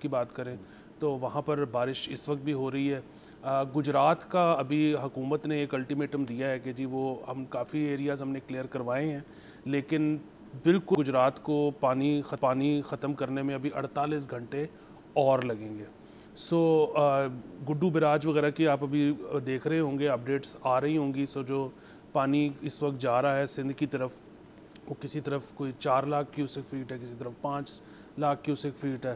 کی بات کریں تو وہاں پر بارش اس وقت بھی ہو رہی ہے. گجرات کا ابھی حکومت نے ایک الٹیمیٹم دیا ہے کہ جی وہ ہم کافی ایریاز ہم نے کلیئر کروائے ہیں لیکن بالکل گجرات کو پانی ختم کرنے میں ابھی 48 گھنٹے اور لگیں گے. سو گڈو براج وغیرہ کی آپ ابھی دیکھ رہے ہوں گے, اپڈیٹس آ رہی ہوں گی. سو جو پانی اس وقت جا رہا ہے سندھ کی طرف وہ کسی طرف کوئی 4 لاکھ کیوسک فیٹ ہے, کسی طرف 5 لاکھ کیوسک فیٹ ہے.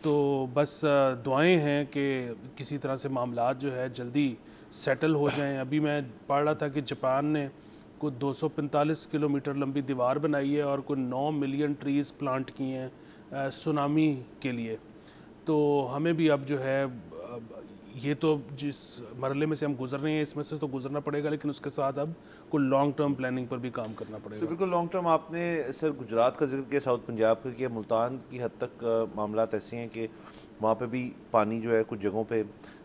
تو بس دعائیں ہیں کہ کسی طرح سے معاملات جو ہے جلدی سیٹل ہو جائیں. ابھی میں پڑھ رہا تھا کہ جاپان نے کوئی 245 کلومیٹر لمبی دیوار بنائی ہے اور کوئی 9 ملین ٹریز پلانٹ کیے ہیں سونامی کے لیے. تو ہمیں بھی اب جو ہے یہ تو جس مرحلے میں سے ہم گزر رہے ہیں اس میں سے تو گزرنا پڑے گا, لیکن اس کے ساتھ اب کوئی لانگ ٹرم پلاننگ پر بھی کام کرنا پڑے گا. بالکل لانگ ٹرم. آپ نے سر گجرات کا ذکر کیا, ساؤتھ پنجاب کا کیا, ملتان کی حد تک معاملات ایسے ہیں کہ وہاں پہ بھی پانی جو ہے کچھ جگہوں پہ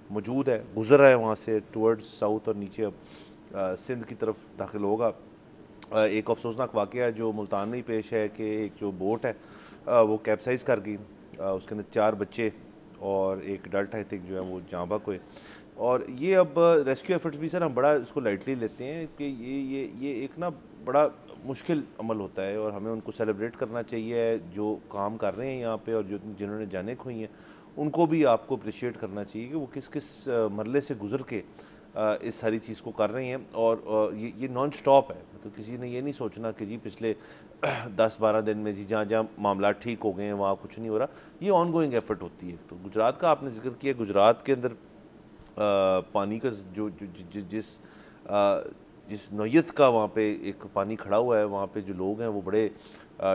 موجود ہے, گزر رہا ہے وہاں سے ٹورڈز ساؤتھ اور نیچے اب سندھ کی طرف داخل ہوگا. ایک افسوسناک واقعہ جو ملتان میں پیش ہے کہ ایک جو بوٹ ہے وہ کیپسائز کر گئی, اس کے اندر 4 بچے اور ایک اڈلٹ آئی تھنک جو ہے وہ جاں بحق ہوئے. اور یہ اب ریسکیو ایفرٹس بھی سر ہم بڑا اس کو لائٹلی لیتے ہیں کہ یہ ایک نا بڑا مشکل عمل ہوتا ہے اور ہمیں ان کو سیلیبریٹ کرنا چاہیے جو کام کر رہے ہیں یہاں پہ, اور جنہوں نے جانیں کھوئی ہیں ان کو بھی آپ کو اپریشیٹ کرنا چاہیے کہ وہ کس مرحلے سے گزر کے اس ساری چیز کو کر رہے ہیں. اور یہ نان سٹاپ ہے, مطلب کسی نے یہ نہیں سوچنا کہ جی پچھلے 10-12 دن میں جی جہاں معاملات ٹھیک ہو گئے ہیں وہاں کچھ نہیں ہو رہا. یہ آن گوئنگ ایفرٹ ہوتی ہے. تو گجرات کا آپ نے ذکر کیا, گجرات کے اندر پانی کا جو جس نوعیت کا وہاں پہ ایک پانی کھڑا ہوا ہے, وہاں پہ جو لوگ ہیں وہ بڑے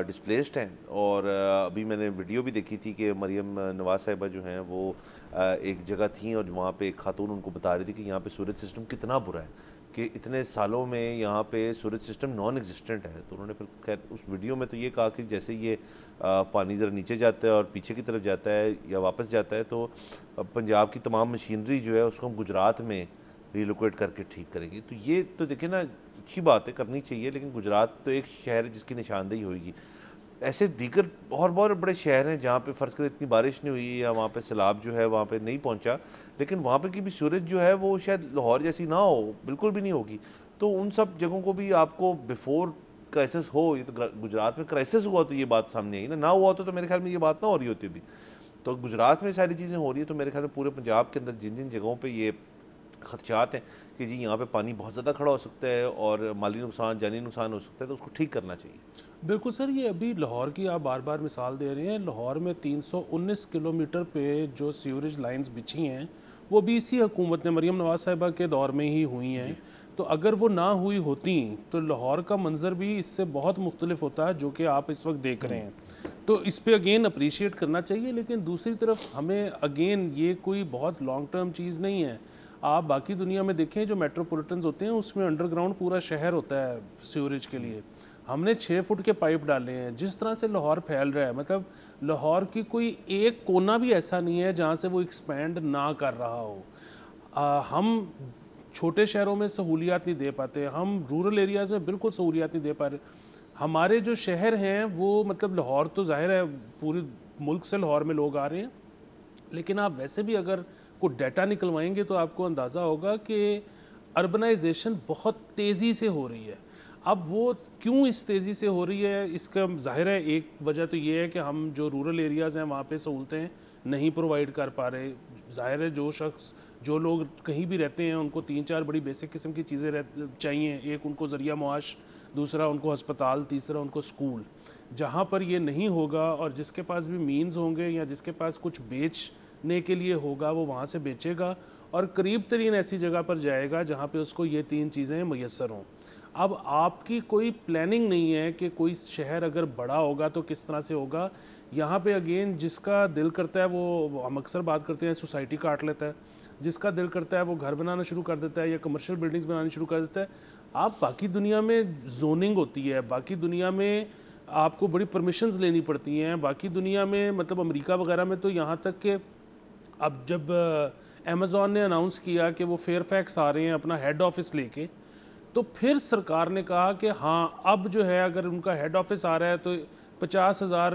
ڈسپلیسڈ ہیں. اور ابھی میں نے ویڈیو بھی دیکھی تھی کہ مریم نواز صاحبہ جو ہیں وہ ایک جگہ تھیں اور وہاں پہ ایک خاتون ان کو بتا رہی تھی کہ یہاں پہ سورج سسٹم کتنا برا ہے, کہ اتنے سالوں میں یہاں پہ سورج سسٹم نان ایگزسٹنٹ ہے. تو انہوں نے پھر خیر اس ویڈیو میں تو یہ کہا کہ جیسے یہ پانی ذرا نیچے جاتا ہے اور پیچھے کی طرف جاتا ہے یا واپس جاتا ہے تو پنجاب کی تمام مشینری جو ہے اس کو ہم گجرات میں ریلوکیٹ کر کے ٹھیک کریں گے. تو یہ تو دیکھیں نا اچھی بات ہے, کرنی چاہیے, لیکن گجرات تو ایک شہر ہے جس کی نشاندہی ہوئے گی. ایسے دیگر بہت بڑے شہر ہیں جہاں پہ فرض کریں اتنی بارش نہیں ہوئی یا وہاں پہ سیلاب جو ہے وہاں پہ نہیں پہنچا, لیکن وہاں پہ کی بھی صورت جو ہے وہ شاید لاہور جیسی نہ ہو, بالکل بھی نہیں ہوگی. تو ان سب جگہوں کو بھی آپ کو بیفور کرائسس ہو, یہ تو گجرات میں کرائسس ہوا تو یہ بات سامنے آئی نہ ہوا تو میرے خیال میں یہ بات نہ ہو رہی ہوتی بھی. تو گجرات میں ساری چیزیں ہو رہی ہیں, تو میرے خیال میں پورے پنجاب کے اندر جن جگہوں پہ یہ خدشات ہیں کہ جی یہاں پہ پانی بہت زیادہ کھڑا ہو سکتا ہے اور مالی نقصان جانی نقصان ہو سکتا ہے, تو اس کو ٹھیک کرنا چاہیے. بالکل سر, یہ ابھی لاہور کی آپ بار بار مثال دے رہے ہیں. لاہور میں 319 کلومیٹر پہ جو سیوریج لائنز بچھی ہیں وہ بھی اسی حکومت نے مریم نواز صاحبہ کے دور میں ہی ہوئی ہیں. تو اگر وہ نہ ہوئی ہوتی تو لاہور کا منظر بھی اس سے بہت مختلف ہوتا ہے جو کہ آپ اس وقت دیکھ رہے ہیں. تو اس پہ اگین اپریشیٹ کرنا چاہیے, لیکن دوسری طرف ہمیں اگین یہ کوئی بہت لانگ ٹرم چیز نہیں ہے. آپ باقی دنیا میں دیکھیں جو میٹروپولیٹنز ہوتے ہیں اس میں انڈر گراؤنڈ پورا شہر ہوتا ہے سیوریج کے لیے. ہم نے 6 فٹ کے پائپ ڈالے ہیں. جس طرح سے لاہور پھیل رہا ہے, مطلب لاہور کی کوئی ایک کونا بھی ایسا نہیں ہے جہاں سے وہ ایکسپینڈ نہ کر رہا ہو. ہم چھوٹے شہروں میں سہولیات نہیں دے پاتے, ہم رورل ایریاز میں بالکل سہولیات نہیں دے پا رہے. ہمارے جو شہر ہیں وہ مطلب لاہور تو ظاہر ہے پورے ملک سے لاہور میں لوگ آ رہے ہیں, لیکن آپ ویسے بھی اگر کوئی ڈیٹا نکلوائیں گے تو آپ کو اندازہ ہوگا کہ اربنائزیشن بہت تیزی سے ہو رہی ہے. اب وہ کیوں اس تیزی سے ہو رہی ہے, اس کا ظاہر ہے ایک وجہ تو یہ ہے کہ ہم جو رورل ایریاز ہیں وہاں پہ سہولتیں نہیں پرووائڈ کر پا رہے. ظاہر ہے جو لوگ کہیں بھی رہتے ہیں ان کو 3-4 بڑی بیسک قسم کی چیزیں چاہیے. ایک ان کو ذریعہ معاش, دوسرا ان کو ہسپتال, تیسرا ان کو اسکول. جہاں پر یہ نہیں ہوگا اور جس کے پاس بھی مینز ہوں گے یا جس کے پاس کچھ بیچنے کے لیے ہوگا وہ وہاں سے بیچے گا اور قریب ترین ایسی جگہ پر جائے گا جہاں پہ اس کو یہ 3 چیزیں میسر ہوں. اب آپ کی کوئی پلاننگ نہیں ہے کہ کوئی شہر اگر بڑا ہوگا تو کس طرح سے ہوگا. یہاں پہ اگین جس کا دل کرتا ہے وہ ہم اکثر بات کرتے ہیں سوسائٹی کاٹ لیتا ہے, جس کا دل کرتا ہے وہ گھر بنانا شروع کر دیتا ہے یا کمرشل بلڈنگز بنانی شروع کر دیتا ہے. آپ باقی دنیا میں زوننگ ہوتی ہے, باقی دنیا میں آپ کو بڑی پرمیشنز لینی پڑتی ہیں, باقی دنیا میں مطلب امریکہ وغیرہ میں تو یہاں تک کہ اب جب امیزون نے اناؤنس کیا کہ وہ فیئر فیکس آ رہے ہیں اپنا ہیڈ آفس لے کے, تو پھر سرکار نے کہا کہ ہاں اب جو ہے اگر ان کا ہیڈ آفس آ رہا ہے تو 50,000